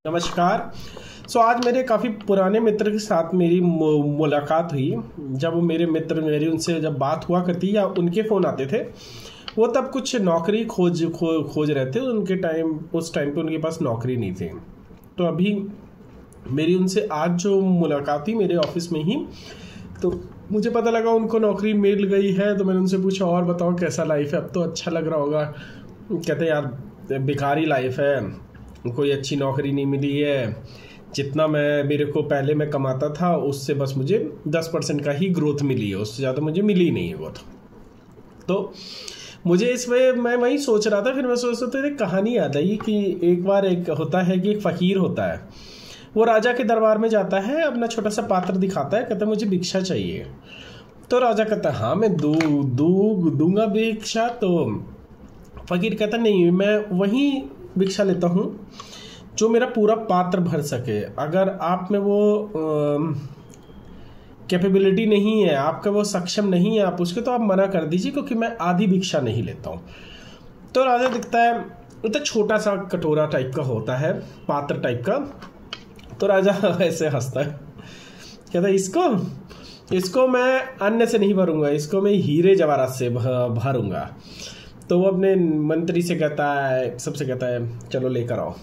नमस्कार। आज मेरे काफ़ी पुराने मित्र के साथ मेरी मुलाकात हुई। जब वो मेरे मित्र मेरी उनसे जब बात हुआ करती या उनके फ़ोन आते थे, वो तब कुछ नौकरी खोज रहे थे। उस टाइम पे उनके पास नौकरी नहीं थी। तो अभी मेरी उनसे आज जो मुलाकात हुई मेरे ऑफिस में ही, तो मुझे पता लगा उनको नौकरी मिल गई है। तो मैंने उनसे पूछा, और बताओ कैसा लाइफ है, अब तो अच्छा लग रहा होगा। कहते यार बेकारी लाइफ है, कोई अच्छी नौकरी नहीं मिली है। जितना मेरे को पहले मैं कमाता था उससे बस मुझे 10% का ही ग्रोथ मिली है, उससे ज़्यादा मुझे मिली नहीं है वो। तो मुझे इसमें मैं वही सोच रहा था। फिर मैं सोच रहा था एक कहानी याद आई कि एक बार एक होता है कि एक फ़कीर होता है, वो राजा के दरबार में जाता है, अपना छोटा सा पात्र दिखाता है, कहता है मुझे भिक्षा चाहिए। तो राजा कहता है हाँ मैं दूंगा भिक्षा। तो फ़कीर कहता नहीं, मैं वहीं भिक्षा लेता हूँ जो मेरा पूरा पात्र भर सके। अगर आप में वो कैपेबिलिटी नहीं है, आपका वो सक्षम नहीं है आप उसके, तो आप मना कर दीजिए, क्योंकि मैं आधी भिक्षा नहीं लेता हूँ। तो राजा दिखता है तो छोटा सा कटोरा टाइप का होता है, पात्र टाइप का। तो राजा ऐसे हंसता है, कहता है इसको मैं अन्न से नहीं भरूंगा, इसको मैं हीरे जवाहरात से भरूंगा। तो वो अपने मंत्री से सबसे कहता है चलो लेकर आओ।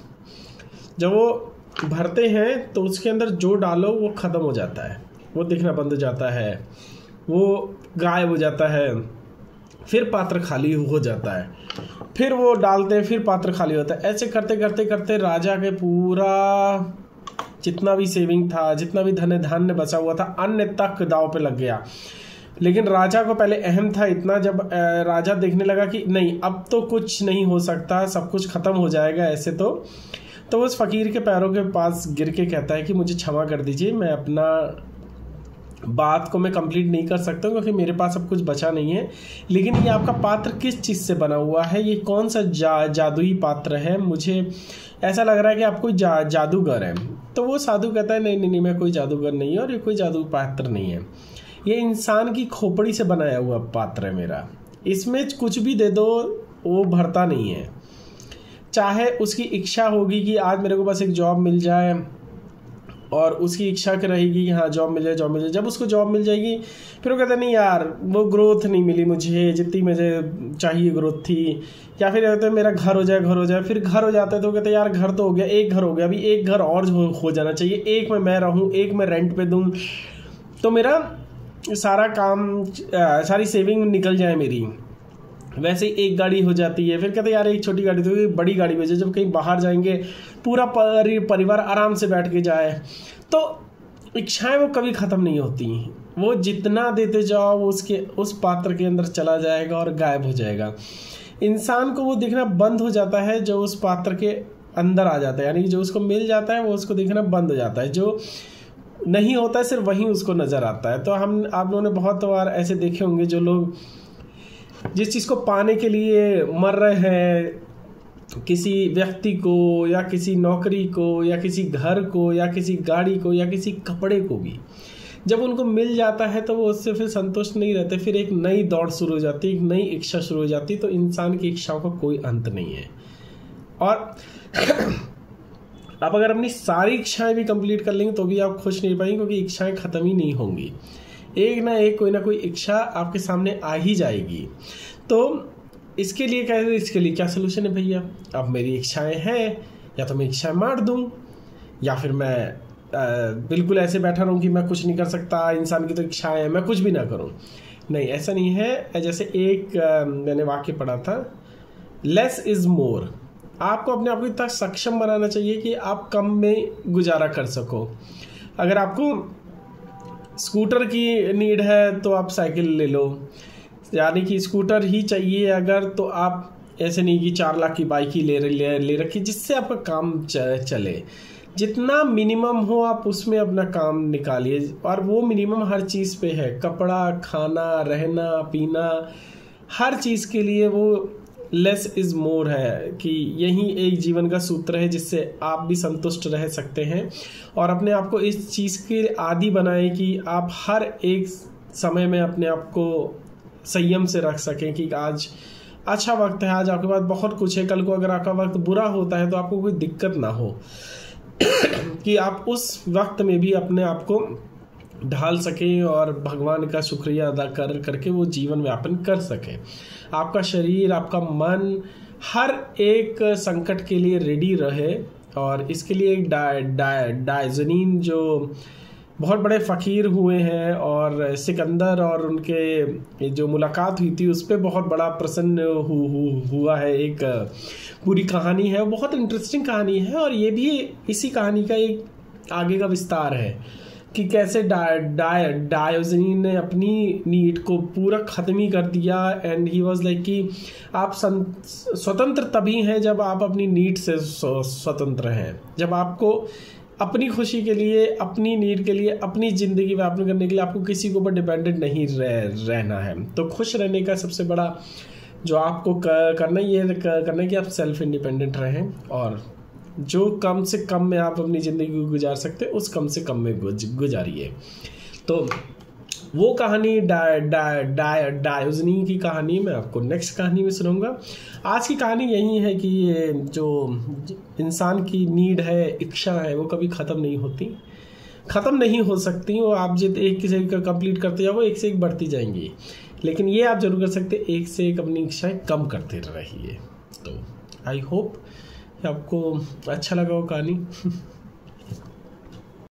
जब वो भरते हैं तो उसके अंदर जो डालो वो ख़त्म हो जाता है, वो दिखना बंद हो जाता है, वो गायब हो जाता है। फिर पात्र खाली हो जाता है, फिर वो डालते हैं, फिर पात्र खाली होता है। ऐसे करते करते करते राजा के पूरा जितना भी सेविंग था, जितना भी धान्य बचा हुआ था, अन्न तक दांव पे लग गया। लेकिन राजा को पहले अहम था इतना, जब राजा देखने लगा कि नहीं अब तो कुछ नहीं हो सकता, सब कुछ खत्म हो जाएगा ऐसे, तो उस फकीर के पैरों के पास गिर के कहता है कि मुझे क्षमा कर दीजिए, मैं अपना बात को मैं कंप्लीट नहीं कर सकता क्योंकि मेरे पास अब कुछ बचा नहीं है। लेकिन ये आपका पात्र किस चीज़ से बना हुआ है, ये कौन सा जादुई पात्र है, मुझे ऐसा लग रहा है कि आप कोई जादूगर है। तो वो साधु कहता है नहीं, मैं कोई जादूगर नहीं है और ये कोई जादू पात्र नहीं है, ये इंसान की खोपड़ी से बनाया हुआ पात्र है मेरा। इसमें कुछ भी दे दो वो भरता नहीं है। चाहे उसकी इच्छा होगी कि आज मेरे को बस एक जॉब मिल जाए, और उसकी इच्छा रहेगी कि हाँ जॉब मिल जाए। जब उसको जॉब मिल जाएगी फिर वो कहता नहीं यार वो ग्रोथ नहीं मिली मुझे जितनी मुझे चाहिए ग्रोथ थी। या फिर कहते हैं मेरा घर हो जाए, फिर घर हो जाता है तो कहते हैं यार घर तो हो गया, एक घर हो गया, अभी एक घर और हो जाना चाहिए, एक में मैं रहूँ, एक मैं रेंट पे दूँ, तो मेरा सारा काम सारी सेविंग निकल जाए मेरी। वैसे ही एक गाड़ी हो जाती है, फिर कहते यार एक छोटी गाड़ी तो बड़ी गाड़ी भेजो, जब कहीं बाहर जाएंगे पूरा परिवार आराम से बैठ के जाए। तो इच्छाएं वो कभी ख़त्म नहीं होती, वो जितना देते जाओ वो उस पात्र के अंदर चला जाएगा और गायब हो जाएगा। इंसान को वो दिखना बंद हो जाता है जो उस पात्र के अंदर आ जाता है, यानी जो उसको मिल जाता है वो उसको दिखना बंद हो जाता है, जो नहीं होता है सिर्फ वही उसको नज़र आता है। तो आप लोगों ने बहुत बार ऐसे देखे होंगे जो लोग जिस चीज़ को पाने के लिए मर रहे हैं, किसी व्यक्ति को या किसी नौकरी को या किसी घर को या किसी गाड़ी को या किसी कपड़े को भी जब उनको मिल जाता है तो वो उससे फिर संतुष्ट नहीं रहते, फिर एक नई दौड़ शुरू हो जाती है, एक नई इच्छा शुरू हो जाती है। तो इंसान की इच्छाओं का कोई अंत नहीं है। और आप अगर अपनी सारी इच्छाएं भी कंप्लीट कर लेंगे तो भी आप खुश नहीं पाएंगे, क्योंकि इच्छाएं ख़त्म ही नहीं होंगी। एक ना एक कोई ना कोई इच्छा आपके सामने आ ही जाएगी। तो इसके लिए क्या सलूशन है भैया? अब मेरी इच्छाएं हैं, या तो मैं इच्छाएं मार दूं, या फिर मैं बिल्कुल ऐसे बैठा रहूं कि मैं कुछ नहीं कर सकता, इंसान की तो इच्छाएं हैं, मैं कुछ भी ना करूं। नहीं, ऐसा नहीं है। जैसे एक मैंने वाक्य पढ़ा था, लेस इज़ मोर। आपको अपने आप को इतना सक्षम बनाना चाहिए कि आप कम में गुजारा कर सको। अगर आपको स्कूटर की नीड है तो आप साइकिल ले लो, यानी कि स्कूटर ही चाहिए अगर, तो आप ऐसे नहीं कि 4 लाख की बाइक ही ले रखी, जिससे आपका काम चले। जितना मिनिमम हो आप उसमें अपना काम निकालिए, और वो मिनिमम हर चीज़ पे है, कपड़ा, खाना, रहना, पीना, हर चीज़ के लिए वो लेस इज़ मोर है कि यही एक जीवन का सूत्र है जिससे आप भी संतुष्ट रह सकते हैं। और अपने आप को इस चीज़ के आदी बनाएं कि आप हर एक समय में अपने आप को संयम से रख सकें कि आज अच्छा वक्त है, आज आपके पास बहुत कुछ है, कल को अगर आपका वक्त बुरा होता है तो आपको कोई दिक्कत ना हो। कि आप उस वक्त में भी अपने आप को ढाल सकें और भगवान का शुक्रिया अदा कर करके वो जीवन व्यापन कर सकें। आपका शरीर, आपका मन हर एक संकट के लिए रेडी रहे। और इसके लिए एक डायोजनीन जो बहुत बड़े फ़कीर हुए हैं और सिकंदर और उनके जो मुलाकात हुई थी उस पर बहुत बड़ा प्रसन्न हुआ है। एक पूरी कहानी है, बहुत इंटरेस्टिंग कहानी है। और ये भी इसी कहानी का एक आगे का विस्तार है कि कैसे डायोजनीन ने अपनी नीड को पूरा ख़त्म ही कर दिया। एंड ही वाज लाइक कि आप स्वतंत्र तभी हैं जब आप अपनी नीड से स्वतंत्र हैं, जब आपको अपनी खुशी के लिए, अपनी नीड के लिए, अपनी ज़िंदगी व्यापन करने के लिए आपको किसी के ऊपर डिपेंडेंट नहीं रहना है। तो खुश रहने का सबसे बड़ा जो आपको करना है कि आप सेल्फ इंडिपेंडेंट रहें और जो कम से कम में आप अपनी ज़िंदगी को गुजार सकते उस कम से कम में गुजारिए। तो वो कहानी डायोजनी की कहानी मैं आपको नेक्स्ट कहानी में सुनाऊंगा। आज की कहानी यही है कि ये जो इंसान की नीड है, इच्छा है, वो कभी ख़त्म नहीं होती, ख़त्म नहीं हो सकती। वो आप जब एक से एक कंप्लीट करते जाओ, एक से एक बढ़ती जाएंगी। लेकिन ये आप जरूर कर सकते, एक से एक अपनी इच्छाएं कम करते रहिए। तो आई होप आपको अच्छा लगा वो कहानी।